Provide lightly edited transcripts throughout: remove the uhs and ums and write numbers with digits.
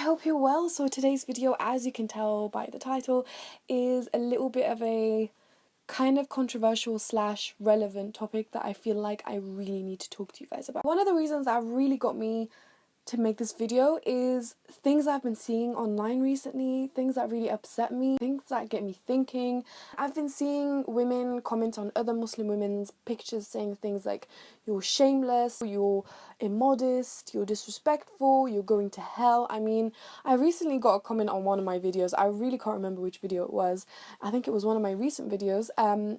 hope you're well. So today's video, as you can tell by the title, is a little bit of a kind of controversial slash relevant topic that I feel like I really need to talk to you guys about. One of the reasons that really got me to make this video is things I've been seeing online recently, things that really upset me, things that get me thinking. I've been seeing women comment on other Muslim women's pictures saying things like, you're shameless, you're immodest, you're disrespectful, you're going to hell. I mean, I recently got a comment on one of my videos. I really can't remember which video it was. I think it was one of my recent videos,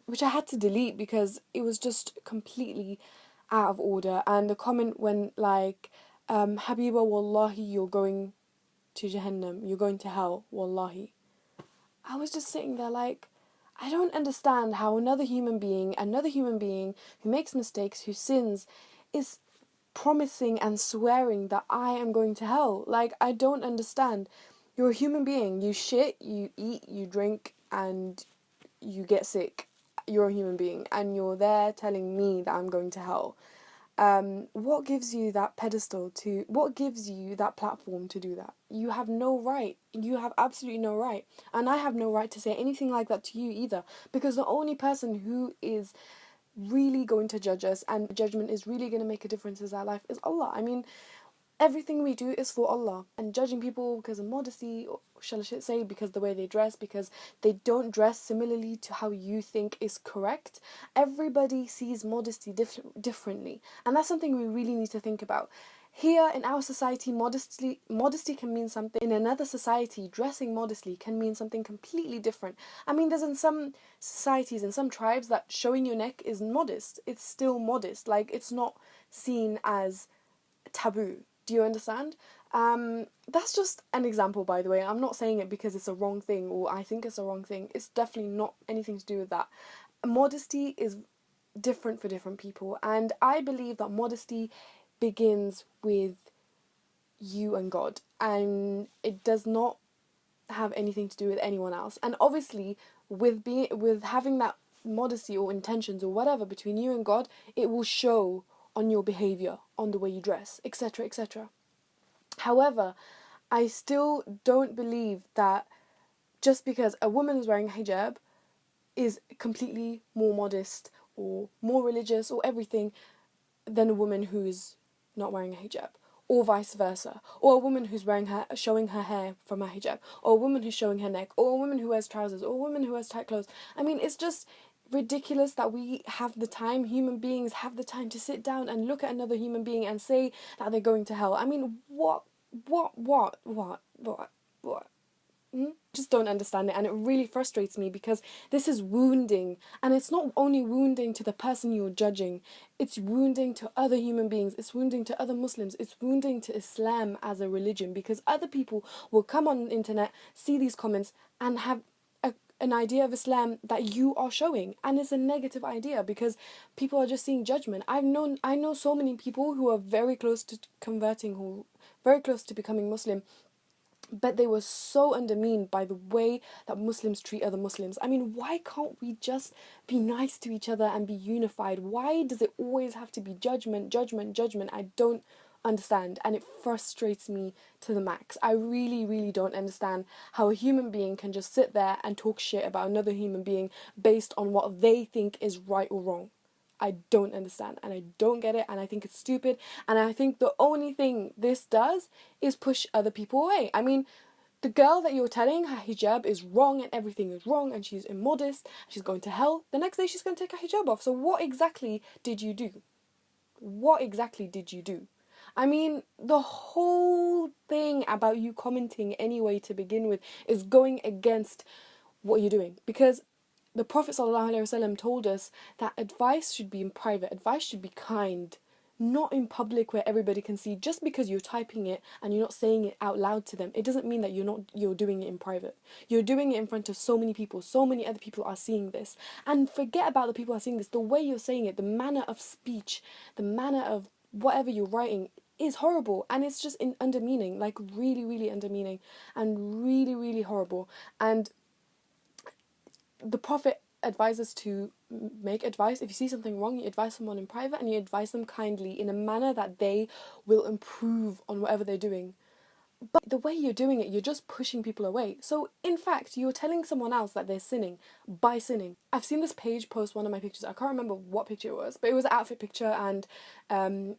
which I had to delete because it was just completely out of order. And the comment went like, Habiba, wallahi, you're going to Jahannam, you're going to hell, wallahi. I was just sitting there like, I don't understand how another human being who makes mistakes, who sins, is promising and swearing that I am going to hell. Like, I don't understand. You're a human being. You shit, you eat, you drink, and you get sick. You're a human being, and you're there telling me that I'm going to hell. What gives you that pedestal what gives you that platform to do that? You have no right. You have absolutely no right. And I have no right to say anything like that to you either. Because the only person who is really going to judge us and judgment is really going to make a difference in our life is Allah. I mean, everything we do is for Allah. And judging people because of modesty, or shall I say because the way they dress, because they don't dress similarly to how you think is correct. Everybody sees modesty differently. And that's something we really need to think about. Here in our society, modesty can mean something. In another society, dressing modestly can mean something completely different. I mean, there's in some societies, in some tribes, that showing your neck is modest. It's still modest. Like, it's not seen as taboo. Do you understand? That's just an example, by the way. I'm not saying it because it's a wrong thing or I think it's a wrong thing. It's definitely not anything to do with that. Modesty is different for different people, and I believe that modesty begins with you and God, and it does not have anything to do with anyone else. And obviously, with having that modesty or intentions or whatever between you and God, it will show on your behavior, on the way you dress, etc., etc. However, I still don't believe that just because a woman is wearing a hijab is completely more modest or more religious or everything than a woman who's not wearing a hijab, or vice versa, or a woman who's showing her hair from her hijab, or a woman who's showing her neck, or a woman who wears trousers, or a woman who wears tight clothes. I mean, it's just ridiculous that human beings have the time to sit down and look at another human being and say that they're going to hell. I mean, what? Just don't understand it, and it really frustrates me because this is wounding, and it's not only wounding to the person you're judging, it's wounding to other human beings, it's wounding to other Muslims, it's wounding to Islam as a religion, because other people will come on the internet, see these comments, and have an idea of Islam that you are showing, and it's a negative idea because people are just seeing judgment. I know so many people who are very close to converting, who very close to becoming Muslim, but they were so undermined by the way that Muslims treat other Muslims. I mean, why can't we just be nice to each other and be unified? Why does it always have to be judgment? I don't understand, and it frustrates me to the max. I really, really don't understand how a human being can just sit there and talk shit about another human being based on what they think is right or wrong. I don't understand, and I don't get it, and I think it's stupid, and I think the only thing this does is push other people away. I mean, the girl that you're telling her hijab is wrong and everything is wrong and she's immodest, she's going to hell, the next day she's going to take her hijab off. So what exactly did you do? What exactly did you do? I mean, the whole thing about you commenting anyway to begin with is going against what you're doing, because the Prophet ﷺ told us that advice should be in private, advice should be kind, not in public where everybody can see. Just because you're typing it and you're not saying it out loud to them, it doesn't mean that you're doing it in private. You're doing it in front of so many people, so many other people are seeing this. And forget about the people who are seeing this, the way you're saying it, the manner of speech, the manner of whatever you're writing is horrible, and it's just undermining, like really, really undermining, and really, really horrible. And the Prophet advises to make advice. If you see something wrong, you advise someone in private, and you advise them kindly in a manner that they will improve on whatever they're doing. But the way you're doing it, you're just pushing people away. So in fact, you're telling someone else that they're sinning by sinning. I've seen this page post one of my pictures. I can't remember what picture it was, but it was an outfit picture, and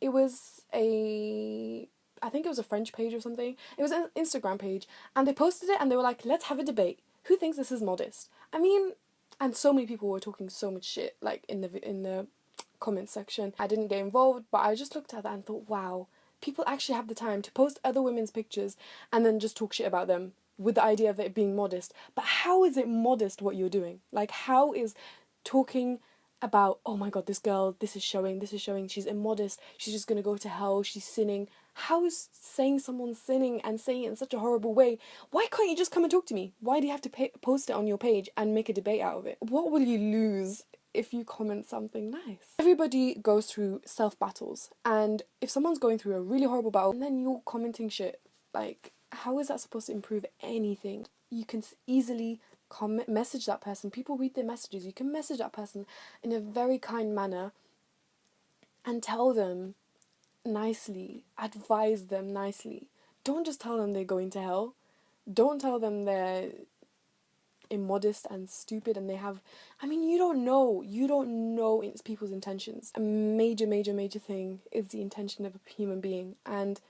it was I think it was a French page or something. It was an Instagram page, and they posted it and they were like, let's have a debate. Who thinks this is modest? I mean, and so many people were talking so much shit, like in the comment section. I didn't get involved, but I just looked at that and thought, wow, people actually have the time to post other women's pictures and then just talk shit about them with the idea of it being modest. But how is it modest what you're doing? Like, how is talking about, oh my god, this girl, this is showing, she's immodest, she's just gonna go to hell, she's sinning. How is saying someone's sinning and saying it in such a horrible way? Why can't you just come and talk to me? Why do you have to post it on your page and make a debate out of it? What will you lose if you comment something nice? Everybody goes through self-battles, and if someone's going through a really horrible battle and then you're commenting shit, like, how is that supposed to improve anything? You can easily message that person. People read their messages. You can message that person in a very kind manner and tell them nicely, advise them nicely. Don't just tell them they're going to hell. Don't tell them they're immodest and stupid and they have, I mean, you don't know it's people's intentions. A major thing is the intention of a human being, and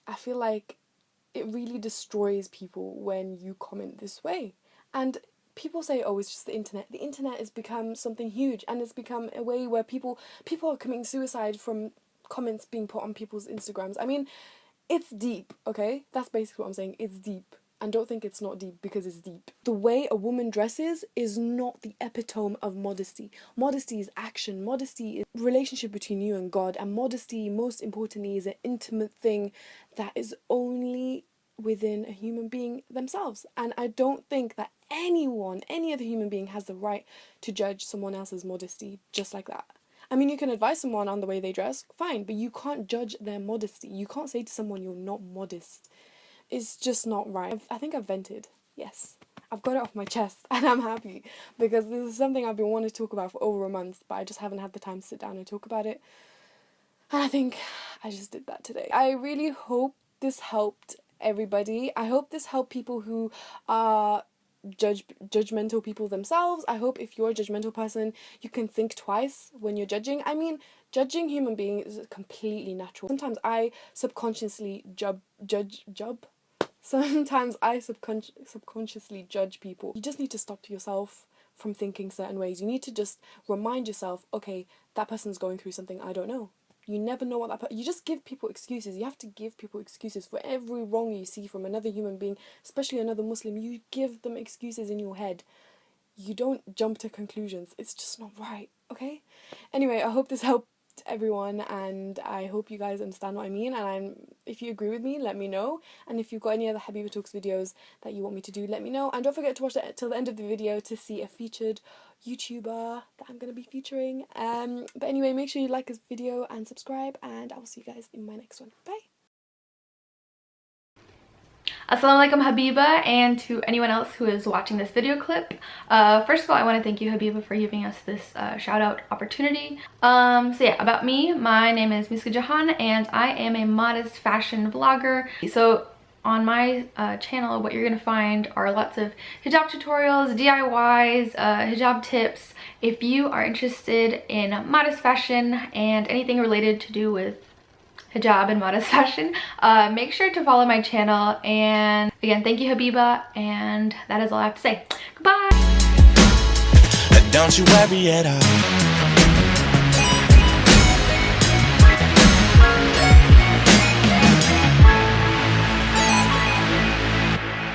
I feel like it really destroys people when you comment this way. And people say, oh, it's just the internet has become something huge, and it's become a way where people are committing suicide from comments being put on people's Instagrams. I mean, it's deep, okay? That's basically what I'm saying. It's deep. And don't think it's not deep, because it's deep. The way a woman dresses is not the epitome of modesty. Modesty is action. Modesty is relationship between you and God. And modesty, most importantly, is an intimate thing that is only within a human being themselves. And I don't think that any other human being has the right to judge someone else's modesty just like that. I mean, you can advise someone on the way they dress, fine, but you can't judge their modesty. You can't say to someone you're not modest. It's just not right. I think I've vented. Yes. I've got it off my chest and I'm happy, because this is something I've been wanting to talk about for over a month, but I just haven't had the time to sit down and talk about it. And I think I just did that today. I really hope this helped everybody. I hope this helped people who are judgmental people themselves. I hope if you're a judgmental person, you can think twice when you're judging. I mean, judging human beings is completely natural. Sometimes I subconsciously subconsciously judge people. You just need to stop yourself from thinking certain ways. You need to just remind yourself, okay, that person's going through something I don't know. You never know what you just give people excuses. You have to give people excuses for every wrong you see from another human being, especially another Muslim. You give them excuses in your head. You don't jump to conclusions. It's just not right, okay? Anyway, I hope this helped everyone, and I hope you guys understand what I mean, and if you agree with me, let me know. And if you've got any other Habiba Talks videos that you want me to do, let me know. And don't forget to watch that till the end of the video to see a featured YouTuber that I'm going to be featuring. But anyway, make sure you like this video and subscribe, and I will see you guys in my next one. Bye. Assalamu alaikum Habiba, and to anyone else who is watching this video clip. First of all, I want to thank you, Habiba, for giving us this shout out opportunity. So yeah, about me, my name is Miska Jahan and I am a modest fashion vlogger. So on my channel, what you're going to find are lots of hijab tutorials, DIYs, hijab tips. If you are interested in modest fashion and anything related to do with hijab and modest fashion, make sure to follow my channel. And again, thank you, Habiba, and that is all I have to say. Goodbye. Don't you worry at all.